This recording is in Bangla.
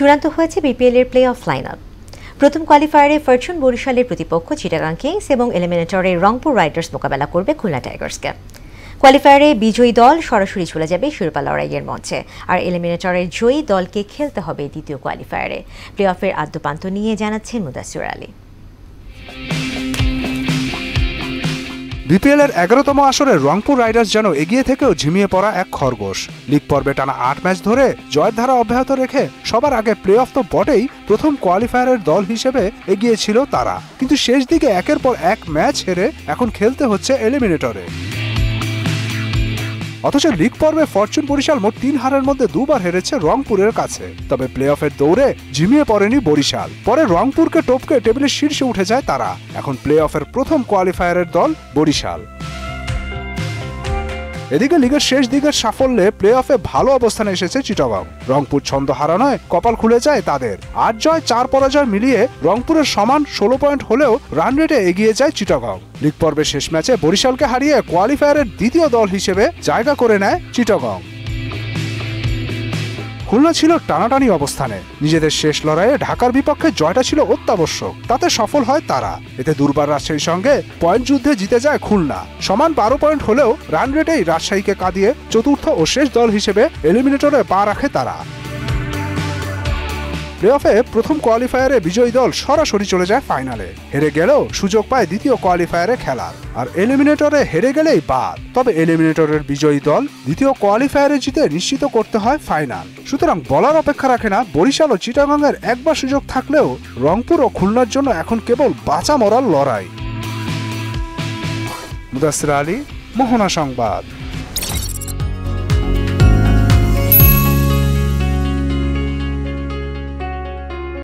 চূড়ান্ত হয়েছে বিপিএল এর প্লে অফ লাইন আপ। প্রথম কোয়ালিফায়ারে ফরচুন বরিশালের প্রতিপক্ষ চিটাগাং কিংস এবং এলিমিনেটরে রংপুর রাইডার্স মোকাবেলা করবে খুলনা টাইগার্সকে। কোয়ালিফায়ারে বিজয়ী দল সরাসরি চলে যাবে শিরোপা লড়াইয়ের মঞ্চে, আর এলিমিনেটরের জয়ী দলকে খেলতে হবে দ্বিতীয় কোয়ালিফায়ারে। প্লে অফের আদ্যপান্ত নিয়ে জানাচ্ছেন মুদাসসির আলী। বিপিএল এর 11তম আসরে রংপুর রাইডার্স যেন এগিয়ে থেকেও ঝিমিয়ে পড়া এক খরগোশ। লিগ পর্বে টানা 8 ম্যাচ ধরে জয়ের ধারা অব্যাহত রেখে সবার আগে প্লে অফ তো বটেই, প্রথম কোয়ালিফায়ারের দল হিসেবে এগিয়ে ছিল তারা। কিন্তু শেষ দিকে একের পর এক ম্যাচ হেরে এখন খেলতে হচ্ছে এলিমিনেটরে। অথচ লিগ পর্বে ফরচুন বরিশাল মোট 3 হারের মধ্যে 2 বার হেরেছে রংপুরের কাছে। তবে প্লে অফের দৌড়ে ঝিমিয়ে পড়েনি বরিশাল। পরে রংপুরকে টপকে টেবিলের শীর্ষে উঠে যায় তারা। এখন প্লে অফের প্রথম কোয়ালিফায়ারের দল বরিশাল। এদিকে লিগের শেষ দিকের সাফল্যে প্লে অফে ভালো অবস্থানে এসেছে চিটাগাং। রংপুর ছন্দ হারানোয় কপাল খুলে যায় তাদের। 8 জয় 4 পরাজয় মিলিয়ে রংপুরের সমান 16 পয়েন্ট হলেও রান রেটে এগিয়ে যায় চিটাগাং। লিগ পর্বের শেষ ম্যাচে বরিশালকে হারিয়ে কোয়ালিফায়ারের দ্বিতীয় দল হিসেবে জায়গা করে নেয় চিটাগাং। খুলনা ছিল টানাটানি অবস্থানে। নিজেদের শেষ লড়াইয়ে ঢাকার বিপক্ষে জয়টা ছিল অত্যাবশ্যক, তাতে সফল হয় তারা। এতে দুর্বার রাজশাহীর সঙ্গে পয়েন্ট যুদ্ধে জিতে যায় খুলনা। সমান 12 পয়েন্ট হলেও রান রেটেই রাজশাহীকে কাঁদিয়ে চতুর্থ ও শেষ দল হিসেবে এলিমিনেটরে পা রাখে তারা। প্লে অফে প্রথম কোয়ালিফায়ারে বিজয়ী দল সরাসরি চলে যায় ফাইনালে। হেরে গেলেও সুযোগ পায় দ্বিতীয় কোয়ালিফায়ারে খেলার, আর এলিমিনেটরে হেরে গেলেই বাদ। তবে এলিমিনেটরের বিজয়ী দল দ্বিতীয় কোয়ালিফায়ারে জিতে নিশ্চিত করতে হয় ফাইনাল। সুতরাং বলার অপেক্ষা রাখে না বরিশাল ও চিটাগাংয়ের একবার সুযোগ থাকলেও রংপুর ও খুলনার জন্য এখন কেবল বাঁচা মরার লড়াই। মুদাসসির আলী, মোহনা সংবাদ।